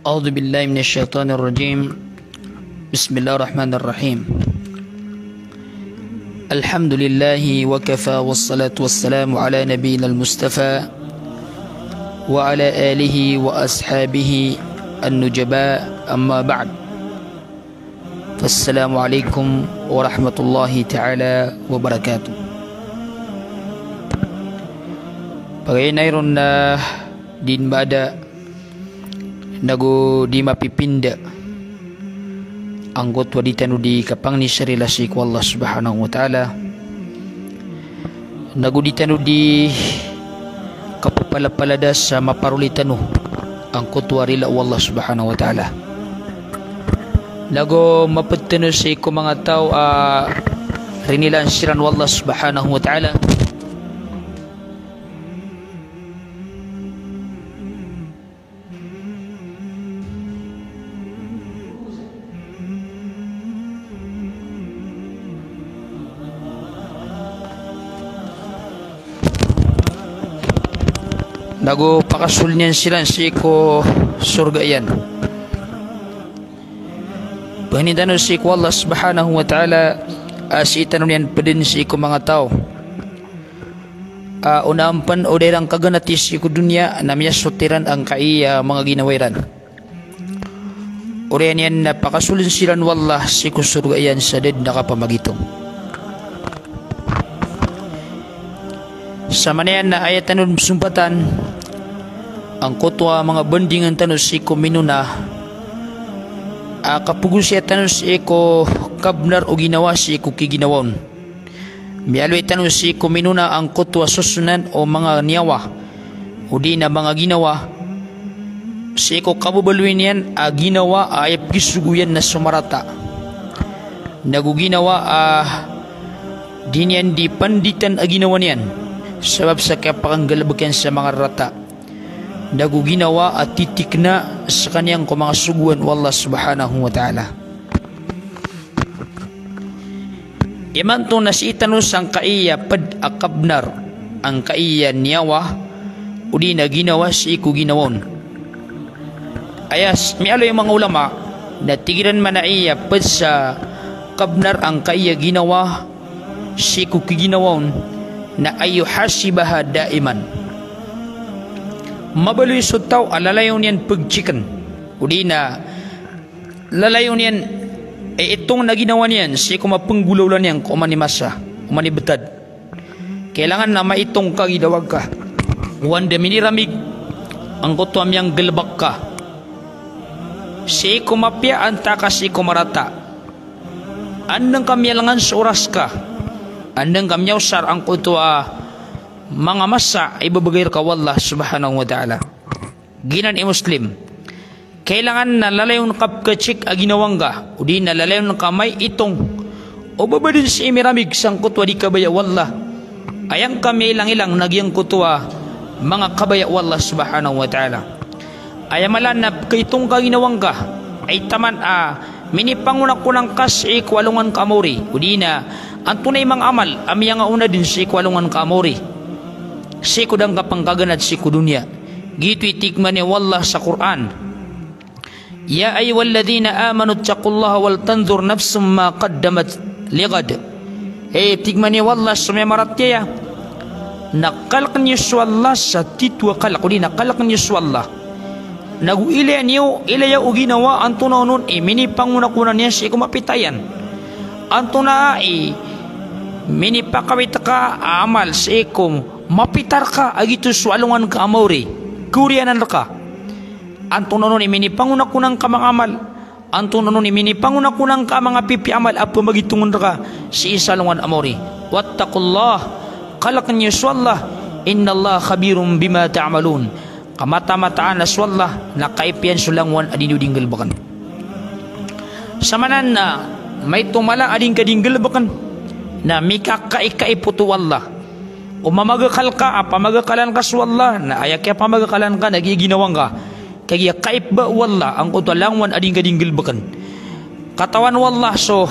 أعوذ بالله من الشيطان الرجيم. بسم الله الرحمن الرحيم. الحمد لله وكفى والصلاة والسلام على نبينا المصطفى وعلى آله وأصحابه النجباء، أما بعد، فالسلام عليكم ورحمة الله تعالى وبركاته. Pagaynayrun na din bada nago di mapipinda anggot waditanu di kapang ni relasi ku Allah Subhanahu wa taala, nago ditanu di kapapalapalada sa maparulitanu angkot warila Allah Subhanahu wa taala, nago mapetenu sa ko mga tao rinilan siran Allah Subhanahu wa taala. Nago pakasul niyan sila si ko surga yan. Pahinidano si ko Allah Subhanahu wa taala asitan niyan pedin si ko mga tao. Unampan o derang kaganati si ko dunya namya sutiran ang kaiya mga ginawairan. Urian yan na pakasulin silan wallah si ko surga yan sa ded nakapamagitong. Sa manayan na ayatan sumpatan ang kutwa mga bandingan tanus iko minuna kapugusya tanus iko kabnar o ginawa si iko kiginawon mialwe tanus iko minuna ang kutwa susunan o mga niyawa o di na mga ginawa si iko kabubaluin yan ginawa ayap gisuguyan na sumarata naguginawa di niyan di panditan ginawa niyan sebab sa kapakanggalabagyan sa mga rata naguginawa at titik na sa kaniyang mga suguan wallah Subhanahu wa ta'ala. Iman to nasitanus ang kaiya pad akabnar ang kaiya niyawa udi na ginawa si iku ginawon. Ayas mialo yung mga ulama na tigiran man na iya pad sa kabnar ang kaiya ginawa si iku ginawon na ayu hasibaha daiman. Mabaluy sutaw alalayon yan pagchikan udi na lalayon yan itong naginawa niyan si kumapanggulaw yan kumanimasa kumanibetad kailangan na maitong kagidawag ka wanda miniramig ang kutuam yang gelbak ka si kumapya anta ka si kumarata andang kamyalangan sa oras ka andang kamyausar ang kutua mga masa ibabagay ka wallah Subhanahu wa ta'ala. Ginan muslim kailangan na lalayon kapkachik aginawang ka o di na lalayon kamay itong o babadin si imiramig sang kutwa di kabaya wallah ayang kami ilang nagyang kutwa mga kabaya wallah Subhanahu wa ta'ala ayamalan na kaitong kaginawang ka ay taman minipangunak ko ng kas ikwalungan kamori o di na ang tunay mga amal amiyang una din si ikwalungan kamori si kudang kapangkaganat si kudunya gitu itikman ni wallah sa Quran ya ayyuhalladhina amanu taqullaha wal tanzur nafsum ma qaddamat ligad itikman ni wallah sumemaratya nakalkan yuswallah sa titwa kalakuli nakalkan yuswallah nagu ile niyo ilaya uginawa antuna nun mini pangunakunan niya si kumapitayan antuna mini pakawit ka amal si ikum mapitar ka agito sualungan ka amore kurianan ka antong nonon imini pangunakunang ka mga amal antong nonon imini pangunakunang ka mga pipi amal apo magitungon ka si isalungan amore wattaqullah kalakan yuswallah innallah khabirum bima ta'malun kamata-mataan aswallah nakaipian sulangwan adinuding galbakan samanan na may tumala ading kading galbakan na mikakaiputo wallah umamagakal ka pamagakalan ka swallah na ayakya pamagakalan ka nagiginawang ka kaya kaip ba wallah ang kutalangwan ading kadinggil bakan katawan wallah so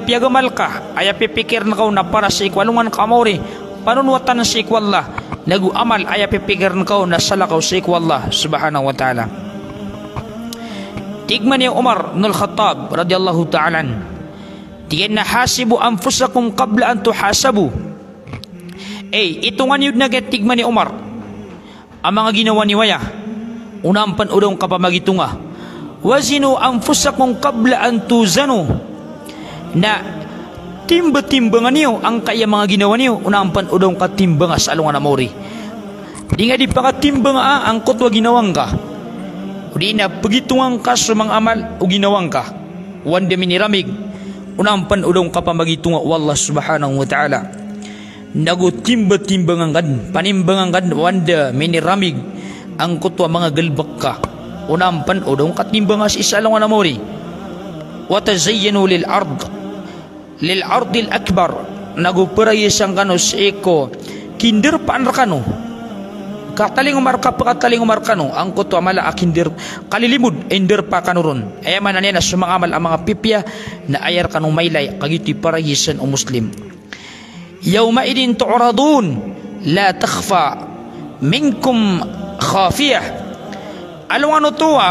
piagamal ka aya pipikir na ka na para sa ikwalungan ka amore panunwatan sa ikwallah nagu amal aya pipikir na ka na salakaw sa ikwallah Subhanahu wa ta'ala Tigman ni Umar bin Al-Khattab radhiyallahu ta'ala, tiyan na hasibu anfusakum qabla an tuhasabu. Itungan yun na tigman ni Umar ang mga ginawa ni Waya, unampan udong kapamagitunga. Wazinu anfusakum qabla an tuzanu, na timba-timbangan niyo ang kaya mga ginawa niyo, unampan udong katimbanga sa alungan na mori. Di nga di pakatimbang ang kutwa ginawang ka. Di na pagitungan ka sa mga amal o ginawang ka. Wanda miniramig, unampan udong kapamagitunga wallah subhanahu wa ta'ala. Nagutimba-timbangan kan, panimbangan kan, wanda miniramig ang kutwa mga galbak ka. Unampan udong katimbanga sa isalungan na mori. Watazayyanu lil ardil akbar, nagupurayisang kano sa eko kinder paan rakano kataling umar kano ang kuto amala akindir kalilimud ender pa kanuron ay manan na sumangamal ang mga pipya na ayar kanong maylay kagiti parayisan o muslim. Yawma idin tu'radun la takhfa minkum khafiyah, alungan utuwa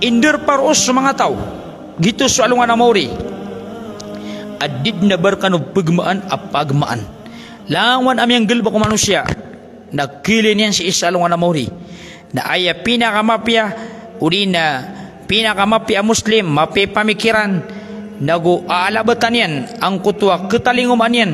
ender paros sa mga tao gitu sa alungan na mauri adid na barkano pagmaan apagmaan langwan amyang galba ko manusia nagkili niyan si isalungan na mauri na aya pinakamapya uri na pinakamapya muslim mapi pamikiran nagu aalabatan yan ang kutwa ketalinguman yan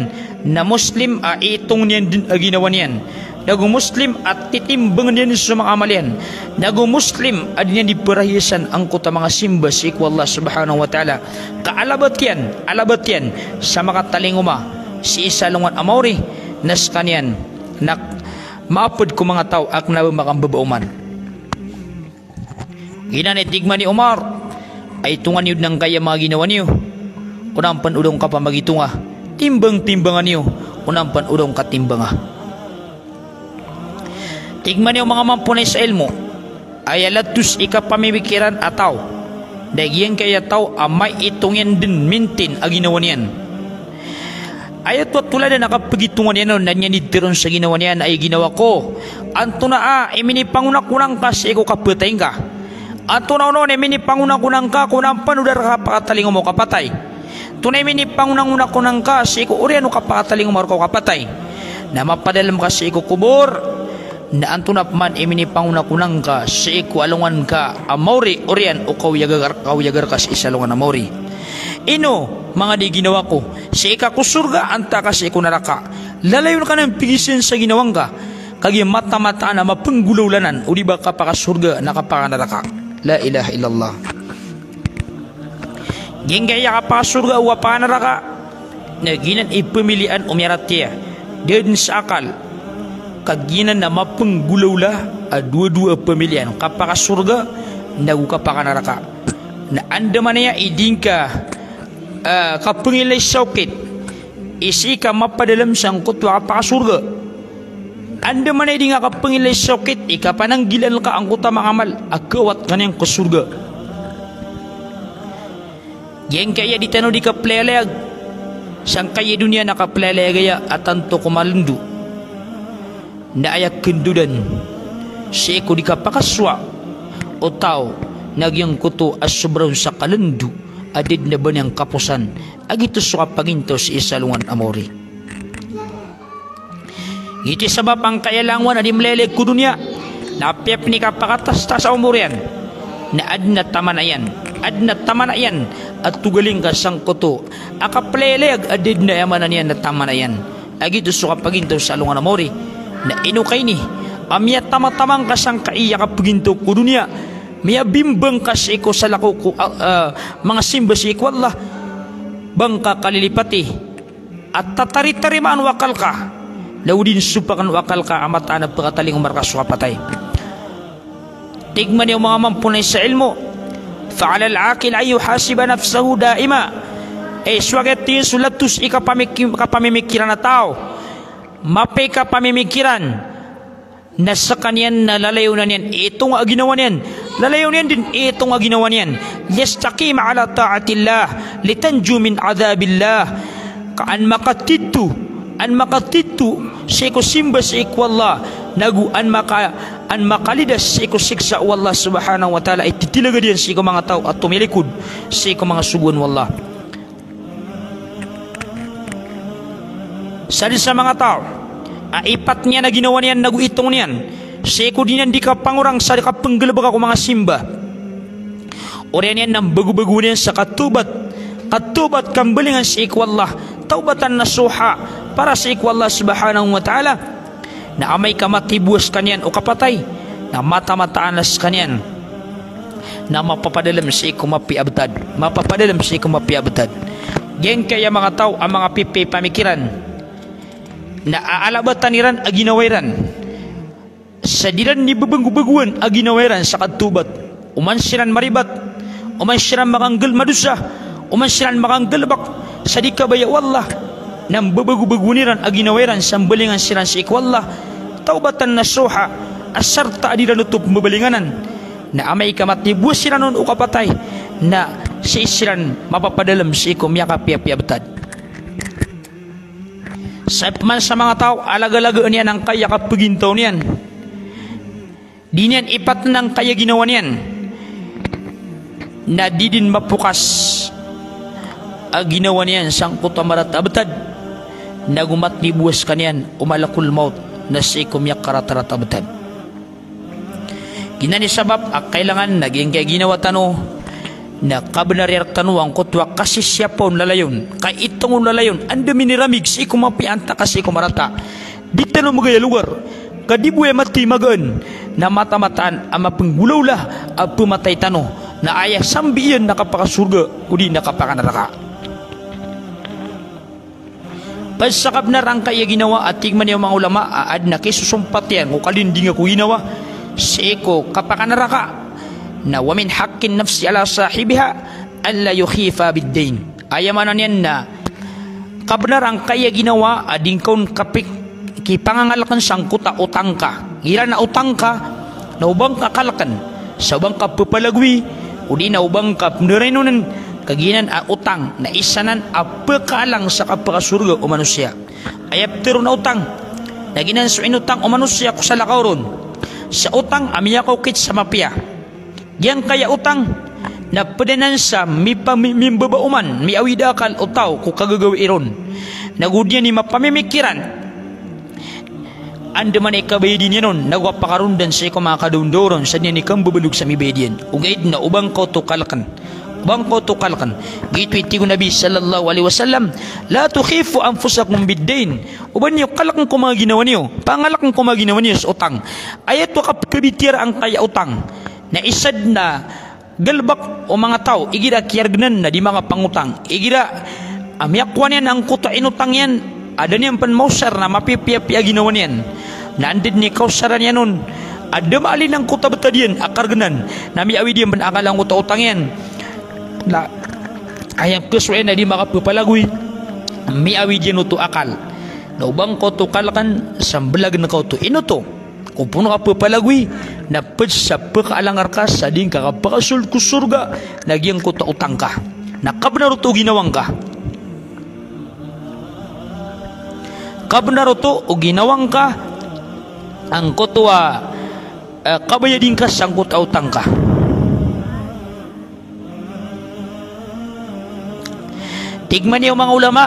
na muslim itong niyan din ginawa niyan nagu muslim at titimbangan niyan sa mga amalian nagu muslim at niyan diperahisan ang kuta mga simba si Allah subhanahu wa ta'ala kaalabat yan sa mga talinguma si isalungan amauri nas kanyan nak maapod ko mga tao ak na makambabauman. Ginanitigman ni Umar ay tungan yun ng kaya mga ginawa niyo unang panudong ka pa magitunga timbang-timbangan niyo unang panudong katimbanga. Tigman niyo mga mampunay sa ilmo ay alatus ikapamimikiran ataw dagyan kaya tao amay itungin din mintin ang ginawa niyan. Ayat wat tulad na nakapagitungan niya na niya nitiron sa ginawa niyan ay ginawa ko anto na iminipangunak-unang ka sa iko kapatay ka anto na uno iminipangunak-unang ka kunang panudar ka pakataling mo kapatay tunay iminipangunak-unang ka sa iko uriano ka pakataling mo kapatay na mapadalam ka sa iko kubor na antunap man iminipangunak-unang ka sa iko alungan ka amauri urian o kauyagar ka sa isalungan amauri. Ino mga di ginawa ko sa ikakusurga anta ka sa iko naraka lalayon ka ng pigisin sa ginawang ka kagi mata-mata na mapanggulawlanan o di ba kapakasurga na kapakanaraka. La ilaha illallah. Gingaya kapakasurga o kapakanaraka na ginan ipamilian umiratya din sa akal kaginan na mapanggulawla a dua-dua pemilian kapakasurga na kapakanaraka na anda man niya idingka kapangilay saukit isi ka mapadalam sang kutwa kapakasurga anda man ay di nga kapangilay saukit ikapananggilan ka ang kuta mangamal agawat kanyang kasurga yang kaya di tano di kaplelayag sang kaya dunia nakaplelayagaya atanto kumalindu na ayak kendudan si iko di kapakaswa o tao nagyang kuto as sobrang sa kalendu adid na ba niyang kapusan agito sa kapagintos isalungan amori iti sabab ang kayalangwan adim leleg ko dunya napiap ni kapakatastas sa umurian na adna tamanayan at tugaling ka sang kuto akapleleg adid na yamanan yan na tamanayan agito sa kapagintos isalungan amori na inukay ni amya tamatamang ka sang kaiya kapaginto ko dunya miya bimbang kasi ko sa lako ko mga simba si Allah bangka kalilipati at tatari-tarimaan wakal ka laudin supakan wakal ka amat anab pagkataling umarkas patay. Tigman yung mga mampunay sa ilmo fa'ala al-aqil ay yuhasiba nafsahu daima swagati sulatus ikapamimikiran na tao mapay kapamimikiran na sa kanyan na lalayo na niyan itong aginawa niyan lalayo niyan din itong aginawa niyan yastaqim ala ta'atillah litanju min adhabillah kaan makatitu an makatitu sa iko simba sa iko Allah, nagu an makalidas sa iko siksa wallah subhanahu wa ta'ala, ititilaga diyan sa iko mga tao at tumilikod sa iko mga sugun wallah. Sali sa mga tao, aipat niya na ginawa niyan, nagu itong niyan, sa iko diyan di ka pangurang sa kapanggalabag ako mga simba. Oriyan yan ng bagu-bagu niyan sa katubat kambalingan sa iko Allah, taubatan nasuha para sa iko Allah subhanahu wa ta'ala, na amay kamatibuas kanyan o kapatay, na mata-mataanas kanyan, na mapapadalam sa iko mapiabtad, Gen kaya mga tao ang mga pipi pamikiran, na aalabatan niran aginawairan, sa diran ni babanggu-baguan aginawairan sa katubat, uman siran maribat, uman siran makanggal madusa, uman siran makanggal bak, sa di kabaya wallah, nang babagu-baguniran aginawairan sambalingan siran sa ikwallah, taubatan nasuha asarta adiran utup mabalinganan, na amay kamatibuas siran nun ukapatay, na si siran mapapadalam sa ikom yakapiapiabtad. Sa man sa mga tao alaga-lagaan niyan ang kaya kapagintaw niyan, di niyan ipat ng kaya ginawa niyan, na di din mapukas ginawa niyan sang kutamarat abtad, nagumat ni buwas kanyan umalakul maut na si kumyak karatarat abtad. Ginani sabab kailangan naging kaya ginawa tano na kabenarir tano ang kutwa kasi siya po lalayon kay itong lalayon anda miniramig si kumapianta kasi kumarata di tano magaya lugar kadibuya mati magaan na mata-mataan ang mapanggulaw lah ang pumatay tano na ayah sambiyan nakapakasurga kudi nakapakanaraka. Pasakap na rang kaya ginawa at tigman yung mga ulama aad na kisusumpat yan kung kalinding ako ginawa si eko kapakanaraka na wamin hakin nafsi ala sahibiha alla yukhifa biddain. Ayamanan yan na kabenarang kaya ginawa ading kaun kapik kipangangalakan sang kuta utang ka gira na utang ka na ubang kakalakan sa ubang kapapalagwi o di na ubang kapnarinunan kaginan utang na isanan apakaalang sa kapakasurga o manusia ayap tiro na utang na ginan so inutang o manusia ko sa lakaw ron sa utang amiya ko kit sa mapia yang kaya utang na padanan sa mibabauman mi awidakal utaw ko kagagawi iron nagudyan ni mapamimikiran anda man ikabayadin yan nun nagwapakarundan sa ikaw mga kadundoron sa niya ni kang babalog sa mibadian ugaid na ubang ko tukalakan gitu itigo Nabi sallallahu alaihi wasallam la tukhifu anfusakum biddain uban niyo kalakang ko mga ginawa niyo pangalakang ko mga ginawa niyo sa utang ayat wa kapkabitira ang kaya utang na isad na galbak o mga tao igira kiyargnan na di mga pangutang igira amyakwan yan ang kuta inutang yan ada niyan panmausar na mapipiapia ginawa niyan na andid ni kausaran yan nun ada maalin ang kuta betadian akargnan na miawi diyan panakalang kuta utang yan na ayang kesuwen na di makapapalagoy miawi diyan uto akal na ubang ko to kalakan sambelag na ko to inuto kung puno ka papalagoy na sa pagkaalangar ka sa din kakapakasul ko surga nagyang ko ta utang ka nakabnaruto ginawang ka kabnaruto o ginawang ka ang kotwa kabayadin ka sangkot utang ka tigman niyo mga ulama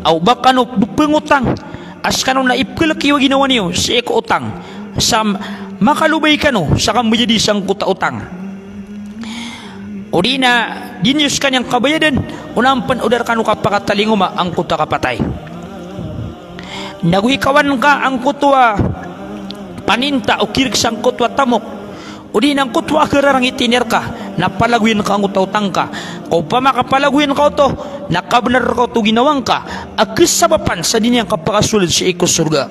aw baka no pangutang as kanu na ipkalaki wa ginawa niyo sa eko utang sa makalubay kanu sa kang menjadi sangkot utang o di na dinyus kanyang kabayadan unampan udar kanu kapakatalinguma ang kuta kapatay nagwikawan ka ang kutwa paninta o kirik sang kutwa tamok o di nang kutwa kararang itinir ka napalaguin ka ang utang ka o pa makapalaguin ka to nakabenar ka to ginawang ka akisabapan sa din yang kapakasulid sa ikos surga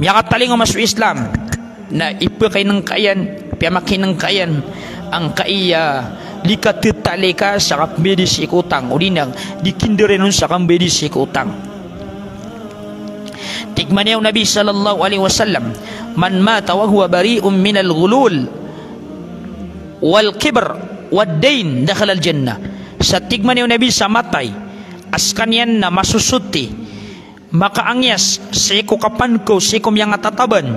miyakataling o masu Islam na ipakay ng kayan piyamakin ng kayan ang kaiya likatitali ka sa kapbedi si ikutang o dinang dikindirenon sa kambedi si ikutang tigman niya Nabi sallallahu alaihi wasallam man mata wa huwa bari'un minal ghulul wal kibr wad dain dakhala al jannah sa tigman niya Nabi sa matay askan yan na masusuti makaangyas siko kapanko siko yang atataban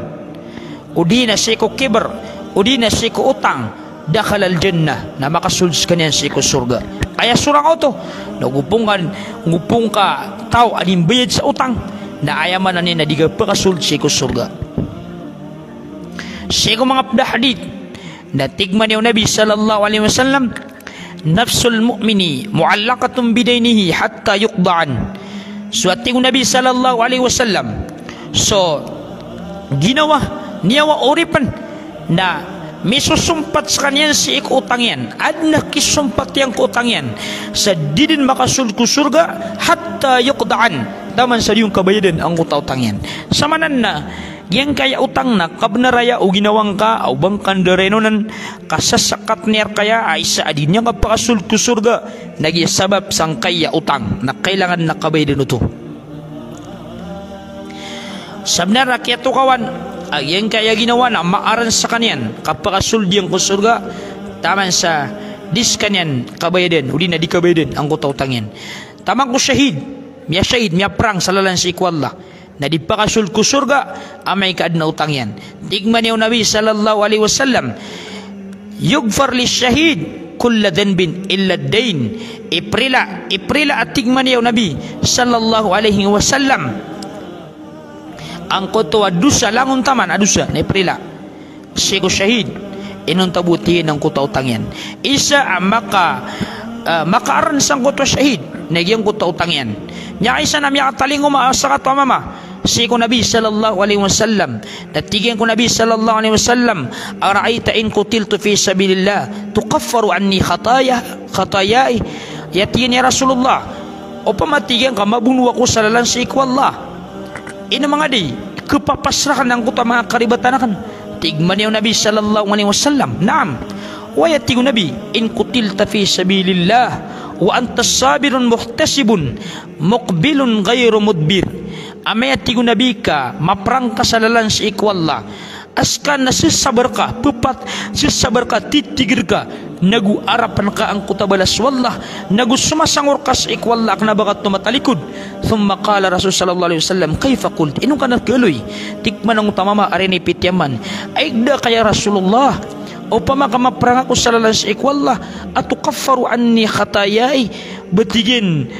udina siko kiber udina siko utang dakal al jannah na makasulds kanyan siko surga. Kaya surang auto nagupung ka tao aning bayad sa utang na ayaman na diga pakasulds siko surga. Siko mga hadith na tigman yung Nabi sallallahu alaihi wasallam, nafsul mu'mini mu'allaqatun bidainihi hatta yuqda'an. So ating Nabi sallallahu alaihi wasallam, so ginawa niyawa oripan na may susumpat sa kanyan si ikutang yan at nakisumpat yang kutang yan sa didin makasulku surga hatta yuqda'an taman sa yung kabayadan ang kutautang yan samanan na yang kaya utang na kabnaraya o ginawang ka o bangkan derenonan kasasakat niya kaya ay sa adin niya kapakasulku surga nagisabab sang kaya utang na kailangan nakabayadan ito. Sabna rakyat to kawan yang kaya ginawa na maaran sa kanyan kapakasuldi ang kusurga taman sa dis kanyan kabayadan uli na di kabayadan ang kutautang yan tamang ko syahid miya prang sa lalan si ikwallah na di pakasul kusurga amay kaad na utang yan. Tigman yung Nabi sallallahu alaihi wasallam, yugfar li syahid kulla dhanbin illa dain. Iprila at tigman yung Nabi sallallahu alaihi wasallam ang kutwa dusa langon taman adusa na iprila sigo syahid inun tabutiin ng kuta utang yan isa makaaran sang kutwa syahid nagyang kuta utang yan nya isa na miya katalingo maasakat wa mama sigo Nabi sallallahu alaihi wasallam natigyan ko Nabi sallallahu alaihi wasallam ara'aita in kutiltu fi sabilillah tukaffaru anni khatayai yatiyan ya Rasulullah o pamatigyan ka mabunuwa ko sa lalan sa ikwallah ina mga di kepapasrahan ang kuta mga karibatan tigman yung Nabi sallallahu alaihi wasallam naam waya tigo Nabi in kutilta fi sabilillah wa antas sabirun muhtasibun muqbilun ghayru mudbir amaya tigo Nabi ka maprang kasalalan sa ikwallah askan na sisabar ka titigir ka nagu-arapan ka ang kutabalas wallah nagu sumasangur ka sa ikwallah na bakat tumatalikod thumma qala Rasul sallallahu alaihi wasallam kayfa qult inong ka nagkaloy tikman ang utamama arini pityaman aigda kaya Rasulullah o pamaka ako sa lalan sa ikwallah at tukaffaru anni khatayai betigin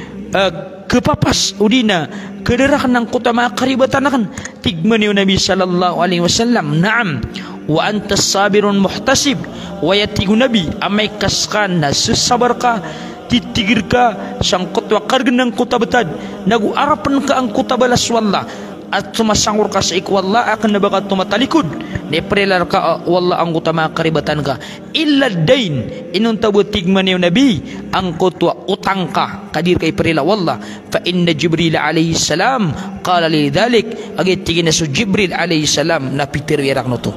kepapas udina kederakan ng kutama karibatan akan tigman yung Nabi sallallahu alaihi wasallam naam wa antas sabirun muhtasib wa yatigu Nabi amay kaskan na sasabar ka titigir ka sang kutwa kargan ng kutabetad nagu-arapan ka ang kutabalas wallah at sumasangur ka sa ikwallah akan nabakat tumatalikod neprelar ka wallah ang utama karibatan ka illa dain inun tabut tigman yung Nabi ang kutwa utang ka kadir kay prela wallah fa inna Jibril alaihi salam qala li dhalik agit tigin na so Jibril alaihi salam na pitirwirak no to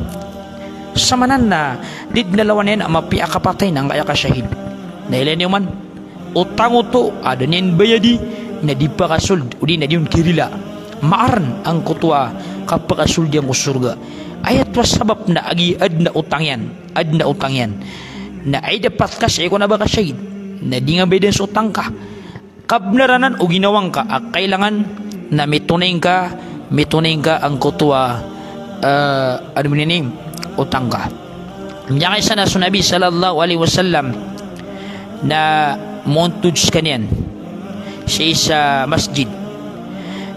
samanan na did nalawan yan amapi akapatay nang kaya ka syahid dahil yan man utang uto ada niyan bayadi na di pakasuld udi na diyon kirila maaran ang kutwa kapakasul diyang surga ayat was sabab na agi ad na utang yan na ay dapat ka sa na baka syahid na di nga beden sa utang ka kabnaranan o ginawang ka kailangan na mitunay ka ang kutwa ano mo ninim utang ka niya kaysa na sunabi sallallahu alaihi wasallam na montuds kanyan sa isa masjid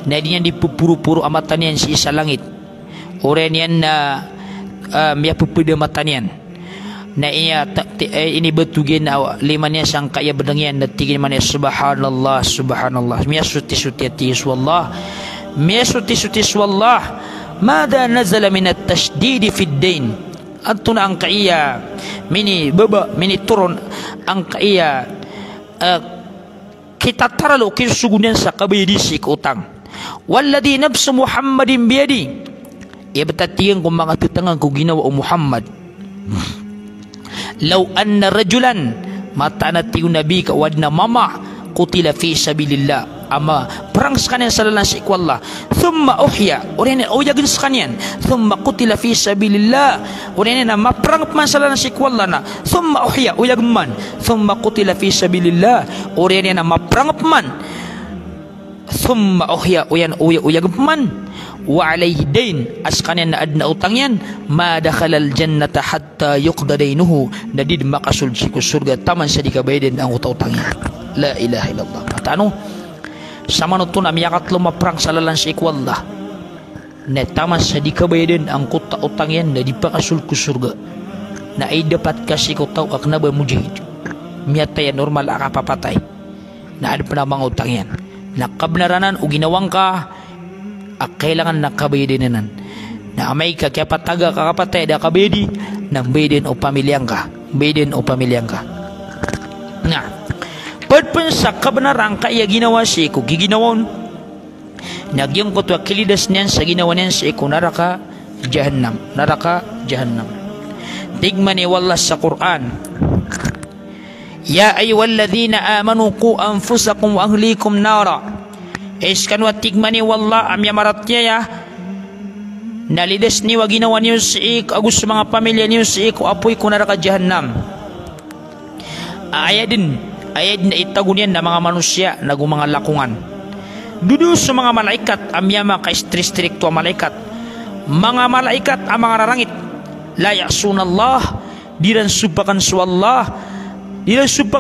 na di niyan di pupuro-puro amatan yan sa isa langit oren yan na miya pupida matan yan na ini betugin na lima niya sang kaya bedang yan na tigin man ya subhanallah miya suti-suti wallah miya suti-suti wallah mada nazala minat tashdidi fid dain anto na ang kaiya mini turun ang kaiya kita taralo kisugunan sa kabayadisi ko utang walladhi nafsu Muhammadin biyadi iya betatiyan kung mga tutangan ko ginawa o Muhammad law anna rajulan matanati yung nabi ka wad na mama kutila fi sabilillah ama perang sekalian salalan sa ikwallah thumma uhya orene oyagin sekalian thumma kutila fi sabilillah orene na maperang man salalan sa ikwallah na thumma uhya oyagman thumma kutila fi sabilillah orene na maperang man thumma uhya uyag man wa alayhi dain askanen na adna utang yan ma dakhalal jannata hatta yuqda dainuhu nadid makasul si surga taman sa dikabayden ang utang yan. La ilaha illallah. Matano sa manutun am yakat lumaprang sa lalan si ikwallah na taman sa dikabayden ang utang yan na di pakasul ku surga na ay dapat kasi ko tau kak naba mujahid miyata yan normal akapapatay na ada pa na mga utang yan nakabnaranan o ginawang ka kailangan nakabayadinan na amay ka kaya pataga kakapatay da kabayadi ng bayadin o pamilyang ka na pagpun sa kabnarang kaya ginawa si ko giginawon nagyang ko tuwa kilidas niyan sa ginawa niyan si ko naraka jahannam tigman ni wallah sa Quran ya ayyuhalladhina amanu qu anfusakum wa ahlikum nara iskan wa tigmani wallah am yamaratnya ya nalides ni wa ginawa niyo si agus mga pamilya niyo si ko apoy ko naraka jahannam ayad na itagunyan na mga manusia na mga lakungan dudu sa mga malaikat am yama ka stricto malaikat mga malaikat ang mga rarangit la ya'sunallah diran subakan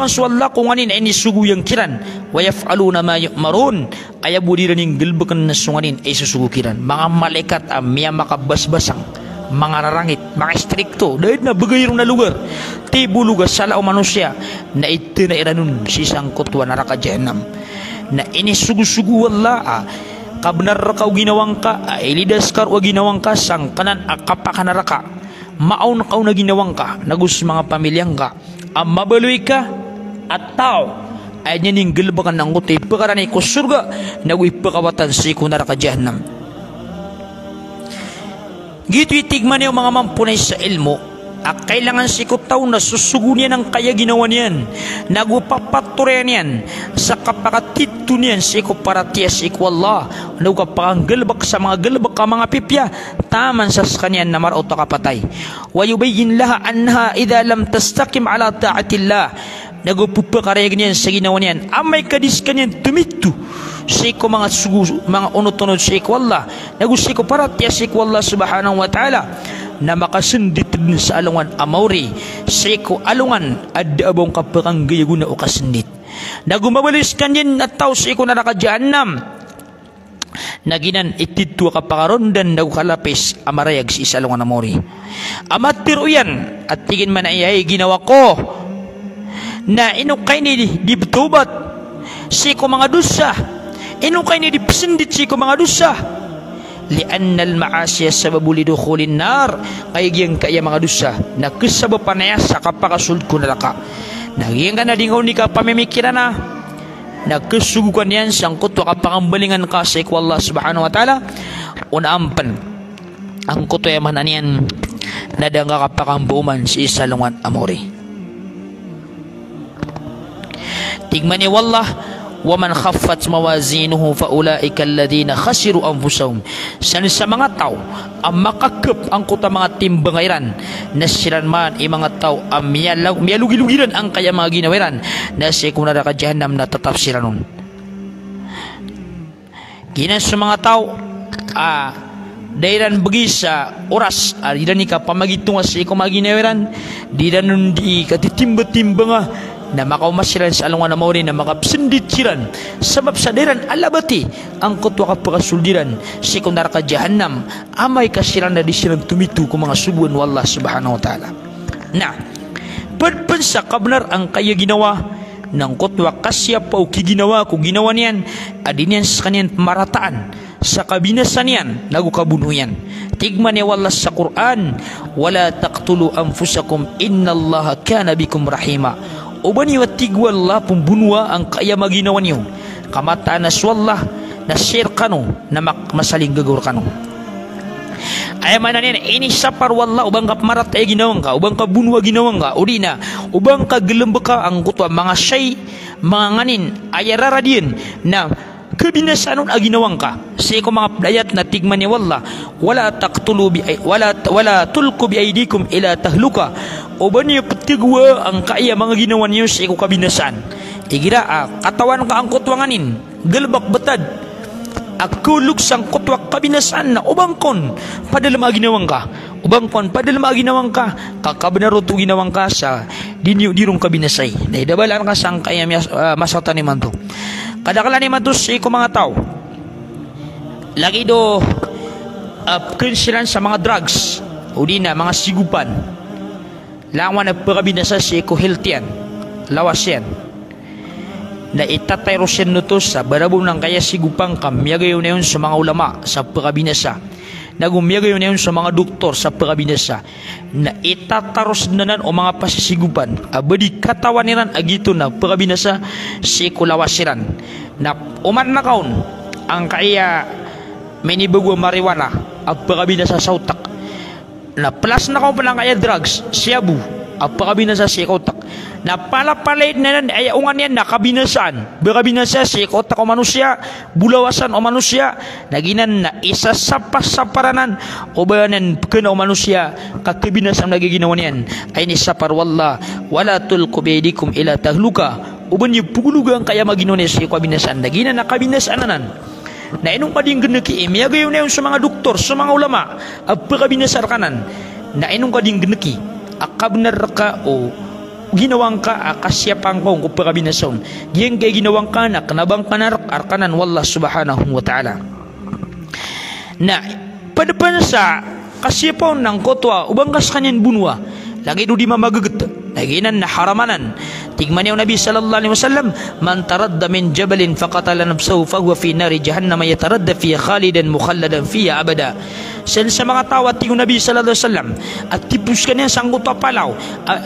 suwallah kung anin ay nisuguyang kiran wa yaf'aluna ma yu'marun kaya budiran yung gilbakan na sunganin ay susugukiran mga malaikat amya makabasbasang mga rarangit mga strikto dahil na bagayong na lugar tibuluga sala o manusia na ito na iranun sisang kutwa naraka jahannam na inisugusugu wala kabnar ka o ginawang ka ilidas ka o ginawang ka sang kanan akapakanaraka maaw na ka o na ginawang ka nagus mga pamilyang ka ang mabaloy ka at tao ay niya gilbakan ng utay pagkaranay ko surga nagoy pakawatan si ko naraka jahannam gito itigman niyo mga mampunay sa ilmo kailangan si ko tao na susugo niya ng kaya ginawa niyan nagupapaturean niyan sa kapakatito niyan si ko para tiyas si ko Allah nagupakang gilbak sa mga gilbak ka mga pipya taman sa kanyan na maraw ta kapatay wa yubayyin laha anha idha lam tastaqim ala ta'atillah nagupupakarayag niyan sa ginawa niyan amay kadis kanyan tumitu si ko mga sugu mga unutunod si ko Allah nagusi ko para tiyas si ko Allah subhanahu wa ta'ala na makasundit din sa alungan amawri siko alungan adda abong kapakang gayaguna o kasundit na gumabalis kanyan at tao siko na nakajahannam naginan ititwa kapakarondan na kalapis amarayag si isa alungan amawri amatiro yan at tigin man ay ginawa ko na inukay ni dibtubat siko mga dusa inukay ni dipsindit siko mga dusa lian al-ma'asya sababu lidukhulin nar kayang kaya mga dusa na kasabab panaya sa kapakasul ko nalaka naging ka na dingaw ni ka pamimikiran na nagkasugukan yan sangkot wa kapangambalingan ka sa ikwa Allah subhanahu wa ta'ala unaampan ang kutoyaman na niyan nadanga kapakambuman si isalungan amori tigman ni wallah وَمَنْ خَفَّتْ مَوَازِينُهُ فَأُولَٰئِكَ الَّذِينَ خَسِرُوا أَنفُسَهُمْ sa mga tao ang makakap ang kuta mga timbangayran nasiran man mga tao ang miyalugilugiran ang kaya mga ginawiran na si kunara ka jahannam na tatapsiran nun ginan sa mga tao dairan bagi sa oras diran ka pamagitunga sa ikaw mga ginawiran diran nun di katitimba-timba na makaumasyiran sa alungan na mawari na makapsindit siran sabab sa diran alabati ang kutwa kapakasuldiran si kunar ka jahannam amay kasiran na di silang tumitu kung mga subuan wallah subhanahu wa ta'ala na padpan sa kabnar ang kaya ginawa ng kutwa kasya pa o kiginawa kung ginawa niyan adin yan sa kanyan marataan sa kabinasan yan nagukabuno yan tigman ni wallah sa Quran wala taqtulu anfusakum innallaha kana bikum rahima ubani wa tigwallah pembunuh ang kaya maginawa niyo kamataan na swallah na share kano na masaling gagur kano ay manan ini sapar wallah ubang ka marat ay ginawang ka ubang ka bunwa ginawang ka udina ubang ka gelembek ka ang kutwa mga syai mga nganin ay raradian na kabinasanon aginawang ka sa ko mga dayat na tigman ni wallah wala taqtulu bi wala tulqu bi aydikum ila tahluka uban niyo patigwa ang kaya mga ginawa niyo sa ko kabinasan igira katawan ka ang kutwanganin galbak betad akuluk sang kutwak kabinasaan na ubangkon padahal maginawang ka ubangkon padahal maginawang ka kakabnaro to ginawang ka sa dirong kabinasay na idabalan ka sang kaya masata ni manto kadakala ni manto si ko mga tao lagi do kunsilan sa mga drugs o di na mga sigupan lawan na pagkabinasa si ko healthyan lawas yan na itatayro siya nuto sa barabong ng kaya sigupang kamiyagayo na yun sa mga ulama sa pagkabinasa nagumiyagayo na yun sa mga doktor sa pagkabinasa na itataros na nan o mga pasisigupan abadi katawan niran agito na pagkabinasa si kulawasiran na uman na kaon ang kaya may nibago marijuana ang pagkabinasa sa utak na plus na kaon pa lang kaya drugs siyabu ang pagkabinasa si utak na palapalait na nan ay ungan yan nakabinasaan berabinasa si otak o manusia bulawasan o manusia naginan na isa sa paranan o bayanan kena o manusia kakibinasang nagiginawan yan ay ni sapar wallah wala tulku bidikum ila tahluka uban yung pugulugang kaya maginawan si kabinasaan naginan nakabinasaan nanan na inong kading geneki imiyagayon na yun sa mga doktor sa mga ulama ang pagkabinasar kanan na inong kading geneki akabnar ka o ginawang ka akasyapang kong kupagabinason yung kay ginawang ka na kanabang kanarak arkanan wallah subhanahu wa ta'ala na padapan sa kasyapang ng kotwa ubang kas kanyan bunwa lagi do di mamagagat naginan na haramanan tigman yung Nabi sallallahu alaihi wasallam man taradda min jabalin faqatala nafsahu fahuwa fi nari jahannam yataradda fiha khalidan mukhalladan fiha abada sa mga tawat yung Nabi sallallahu alaihi wasallam at tipus kanya sanggot papalaw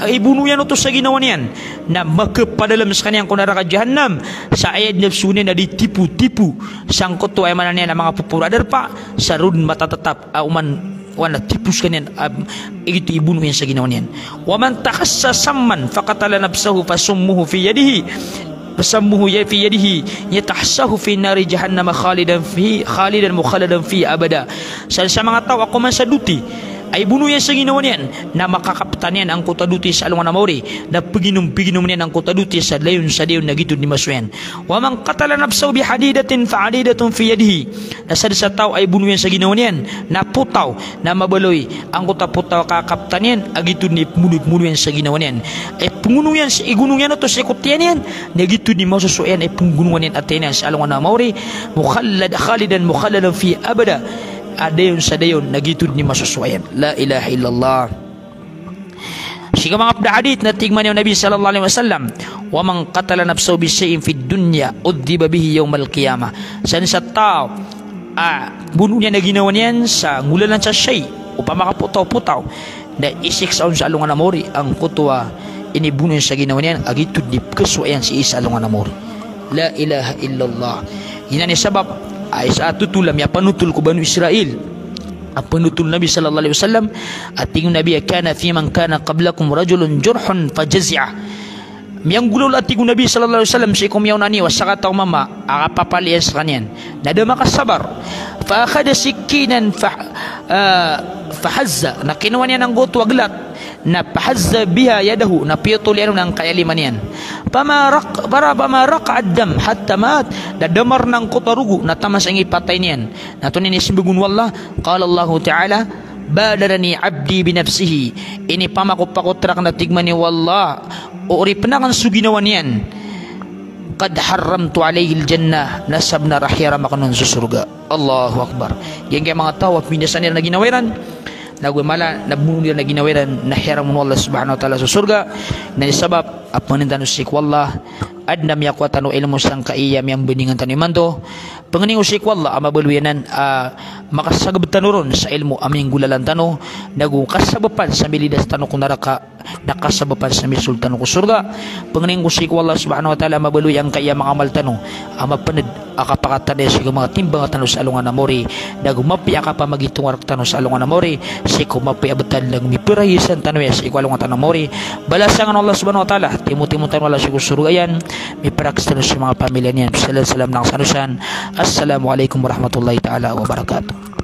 ibuno yan ito sa ginawa niyan na magkapadalam sa kanyang kunara ka jahannam sa ayad nafsunin na di tipu-tipu sangkot to ay manan niya na mga pupuradar pa sa run matatatap uman wala tipus kanyan ito ibuno yan sa ginawa niyan waman takassa samman faqatala nafsahu fasummuhu fi yadihi fasammuhu fi yadihi yatahsahu fi nari jahannam khalidan mukhalladan fi abada sa mga tao ako man sa duti ay buno yan sa ginawa niyan na makakaptan yan ang kutaduti sa alungan na mauri na piginom niyan ang kutaduti sa layon sa diyon na gitod ni Masuen wamang katala nafsaw bi hadidatin fa hadidatun fi yadihi na sa tao ay buno yan sa ginawa niyan na putaw na mabaloy ang kutaputaw kakaptan yan agitod ni muno yan sa ginawa niyan ay punguno yan sa igunong yan ito sa ikutian yan na gitod ni Masuen ay pungunuan yan at yan sa alungan na mauri khalidan mukhalladan fi abada adayon sa dayon nagitud ni masuswayan la ilaha illallah siya mga hadith na tigman yung Nabi sallallahu alaihi wasallam wa man qatala nafsahu bi shay'in fid dunya udhiba bihi yawmal qiyamah sa tao buno niya na ginawa niyan sa ngulanan sa shay upang makaputaw-putaw na isiksaon sa alungan na mori ang kutwa inibuno sa ginawa niyan agitud ni kaswayan si isa alungan na mori la ilaha illallah yan ni sabab ay sa tutulam ya panutul ko Banu Israel ang panutul Nabi sallallahu alaihi wasallam at tingin Nabi kana fi man kana qablakum rajulun jurhun fajaz'a miyang gulol at tingin Nabi sallallahu alaihi wasallam si kumyaw nani wasaka taw mama akapapalias kanyan nadama ka sabar fa akhadha sikinan fahazza na kinuha niya ng goto aglat na pahazza biha yadahu na piyotol yan ng kayaliman yan para pamarak adam hatta mat dadamar ng kotarugo na tamas ang ipatay niyan na ito ninisbigun wallah qala Allah ta'ala badarani abdi binafsihi ini pamakupakutrak na tigman ni wallah uri penakan suginawan yan qad haramtu alayhi aljannah nasab na rahyara makanon sa surga Allahu akbar yan kaya mga tao pinasan nila na ginawiran nagwimala nabuno nila na ginawiran na hiram mo Allah subhanahu wa ta'ala sa surga na isabab apanintan usik wallah adnam yakwatan o ilmu sang kaiyam yang beningan taniman to pengening usik wallah amabaluyanan makasagab tanuron sa ilmu aming gulalan tano nagu kasabapan sa milidas tano kung naraka nakasabapan sa misul tano ko surga pengening usik wallah subhanahu wa ta'ala mabaluy ang kaiyam mga amal tano amapanid akapakatade sa mga timbang tano sa alungan na mori nagu mapi akapamagitong warak tano sa alungan na mori siko mapi abatan lang mipirahisan tano ya sa alungan tano mori balasangan Allah subhanahu wa ta'ala timu-timutan wala sa surga yan miparaksan sa mga pamilya niyan salam ng sanusan assalamualaikum warahmatullahi ta'ala wabarakatuh